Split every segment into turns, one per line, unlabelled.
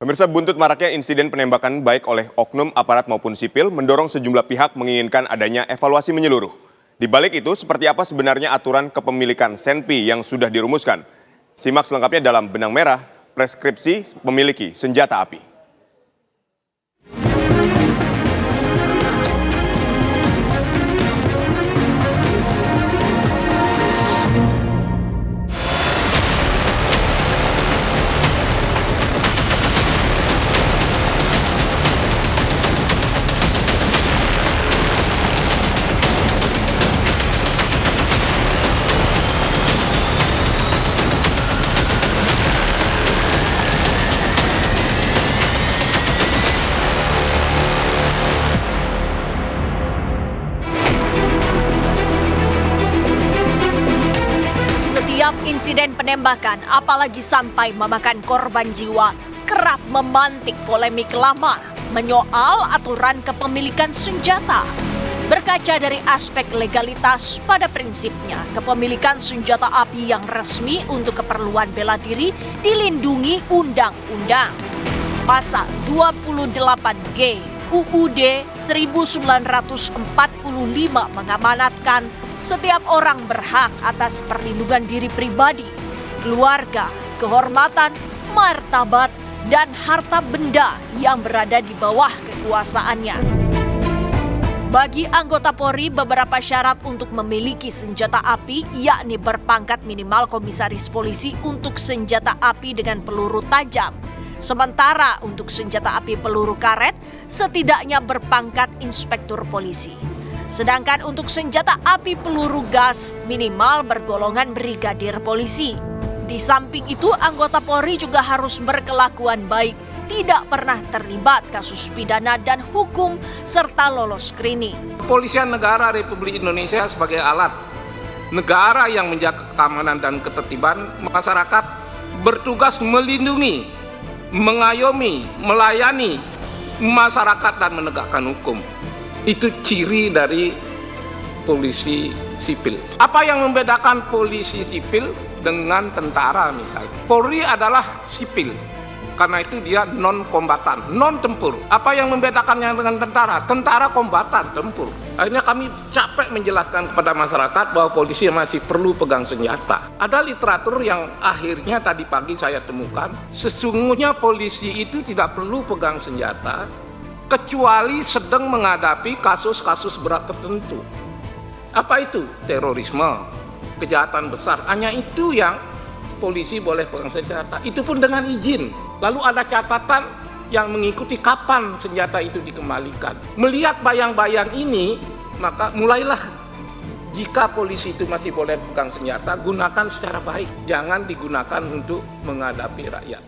Pemirsa, buntut maraknya insiden penembakan baik oleh oknum aparat maupun sipil mendorong sejumlah pihak menginginkan adanya evaluasi menyeluruh. Di balik itu, seperti apa sebenarnya aturan kepemilikan senpi yang sudah dirumuskan? Simak selengkapnya dalam Benang Merah, preskripsi memiliki senjata api.
Setiap insiden penembakan, apalagi sampai memakan korban jiwa, kerap memantik polemik lama menyoal aturan kepemilikan senjata. Berkaca dari aspek legalitas, pada prinsipnya kepemilikan senjata api yang resmi untuk keperluan bela diri dilindungi undang-undang. Pasal 28G UUD 1945 mengamanatkan setiap orang berhak atas perlindungan diri pribadi, keluarga, kehormatan, martabat, dan harta benda yang berada di bawah kekuasaannya. Bagi anggota Polri, beberapa syarat untuk memiliki senjata api yakni berpangkat minimal komisaris polisi untuk senjata api dengan peluru tajam. Sementara untuk senjata api peluru karet, setidaknya berpangkat inspektur polisi. Sedangkan untuk senjata api peluru gas minimal bergolongan brigadir polisi. Di samping itu, anggota Polri juga harus berkelakuan baik, tidak pernah terlibat kasus pidana dan hukum, serta lolos screening.
Kepolisian Negara Republik Indonesia sebagai alat negara yang menjaga keamanan dan ketertiban masyarakat bertugas melindungi, mengayomi, melayani masyarakat dan menegakkan hukum. Itu ciri dari polisi sipil. Apa yang membedakan polisi sipil dengan tentara misalnya? Polri adalah sipil, karena itu dia non-kombatan, non-tempur. Apa yang membedakannya dengan tentara? Tentara kombatan, tempur. Akhirnya kami capek menjelaskan kepada masyarakat bahwa polisi masih perlu pegang senjata. Ada literatur yang akhirnya tadi pagi saya temukan, sesungguhnya polisi itu tidak perlu pegang senjata, kecuali sedang menghadapi kasus-kasus berat tertentu. Apa itu? Terorisme, kejahatan besar. Hanya itu yang polisi boleh pegang senjata. Itu pun dengan izin. Lalu ada catatan yang mengikuti kapan senjata itu dikembalikan. Melihat bayang-bayang ini, maka mulailah jika polisi itu masih boleh pegang senjata, gunakan secara baik. Jangan digunakan untuk menghadapi rakyat.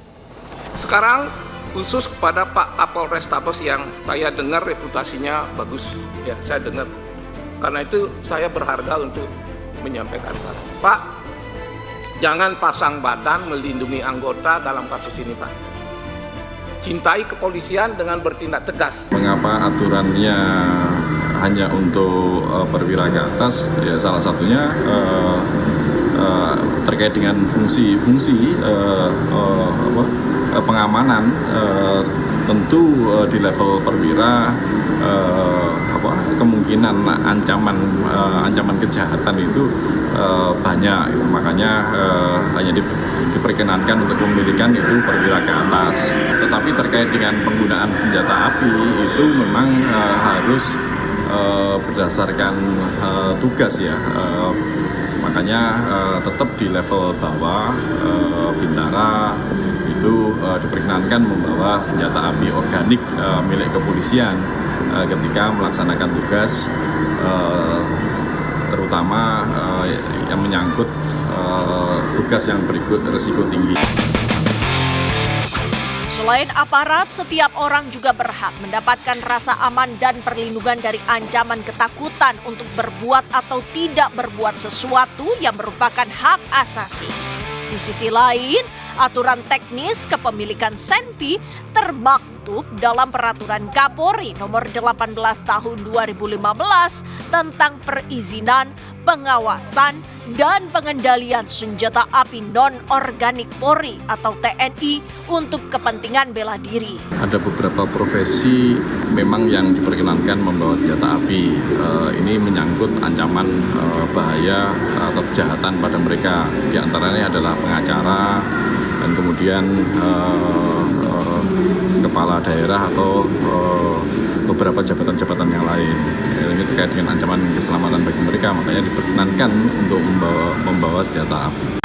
Sekarang khusus kepada Pak Kapolres Tabes yang saya dengar reputasinya bagus, ya saya dengar. Karena itu saya berharga untuk menyampaikan saran. Pak, jangan pasang badan melindungi anggota dalam kasus ini, Pak. Cintai kepolisian dengan bertindak tegas.
Mengapa aturannya hanya untuk perwira ke atas? Ya salah satunya terkait dengan fungsi pengamanan. Tentu di level perwira kemungkinan ancaman kejahatan itu banyak, makanya hanya diperkenankan untuk memilikan itu perwira ke atas. Tetapi terkait dengan penggunaan senjata api itu memang harus berdasarkan tugas ya. Makanya tetap di level bawah Bintara itu diperkenankan membawa senjata api organik milik kepolisian ketika melaksanakan tugas, terutama yang menyangkut tugas yang berikut risiko tinggi.
Selain aparat, setiap orang juga berhak mendapatkan rasa aman dan perlindungan dari ancaman ketakutan untuk berbuat atau tidak berbuat sesuatu yang merupakan hak asasi. Di sisi lain, Aturan teknis kepemilikan Senpi termaktub dalam Peraturan Kapolri Nomor 18 Tahun 2015 tentang perizinan, pengawasan, dan pengendalian senjata api non-organik Polri atau TNI untuk kepentingan bela diri.
Ada beberapa profesi memang yang diperkenankan membawa senjata api. Ini menyangkut ancaman bahaya atau kejahatan pada mereka. Di antaranya adalah pengacara dan kemudian kepala daerah atau beberapa jabatan-jabatan yang lain. Ini terkait dengan ancaman keselamatan bagi mereka, makanya diperkenankan untuk membawa senjata api.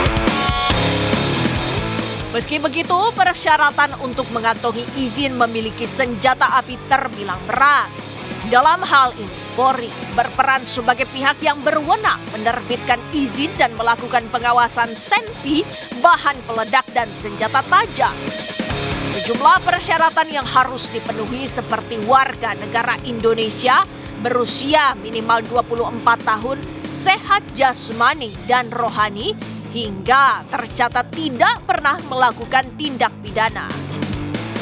Meski begitu, persyaratan untuk mengantongi izin memiliki senjata api terbilang berat. Dalam hal ini, Polri berperan sebagai pihak yang berwenang menerbitkan izin dan melakukan pengawasan Senpi, bahan peledak dan senjata tajam. Sejumlah persyaratan yang harus dipenuhi seperti warga negara Indonesia, berusia minimal 24 tahun, sehat jasmani dan rohani, hingga tercatat tidak pernah melakukan tindak pidana.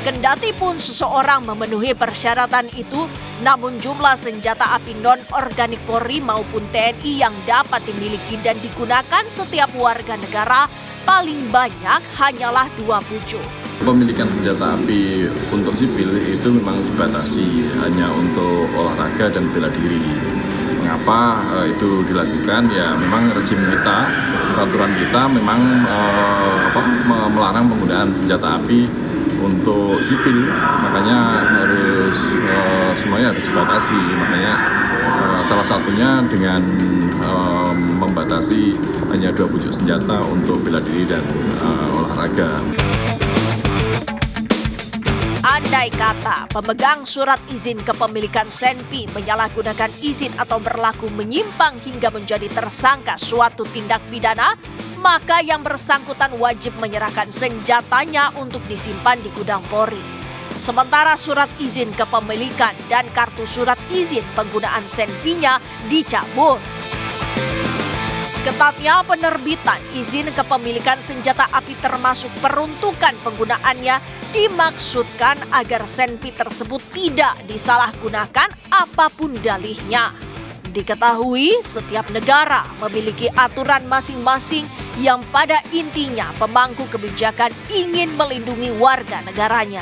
Kendati pun seseorang memenuhi persyaratan itu, namun jumlah senjata api non-organik Polri maupun TNI yang dapat dimiliki dan digunakan setiap warga negara paling banyak hanyalah 2 bujuk.
Pemilikan senjata api untuk sipil itu memang dibatasi hanya untuk olahraga dan bela diri. Mengapa itu dilakukan? Ya memang rezim kita, peraturan kita memang melarang penggunaan senjata api untuk sipil. Makanya semuanya harus dibatasi. Makanya salah satunya dengan membatasi hanya 2 bujuk senjata untuk bela diri dan olahraga.
Andai kata pemegang surat izin kepemilikan Senpi menyalahgunakan izin atau berlaku menyimpang hingga menjadi tersangka suatu tindak pidana, maka yang bersangkutan wajib menyerahkan senjatanya untuk disimpan di gudang Polri. Sementara surat izin kepemilikan dan kartu surat izin penggunaan Senpinya dicabut. Ketatnya penerbitan izin kepemilikan senjata api termasuk peruntukan penggunaannya dimaksudkan agar Senpi tersebut tidak disalahgunakan apapun dalihnya. Diketahui setiap negara memiliki aturan masing-masing yang pada intinya pemangku kebijakan ingin melindungi warga negaranya.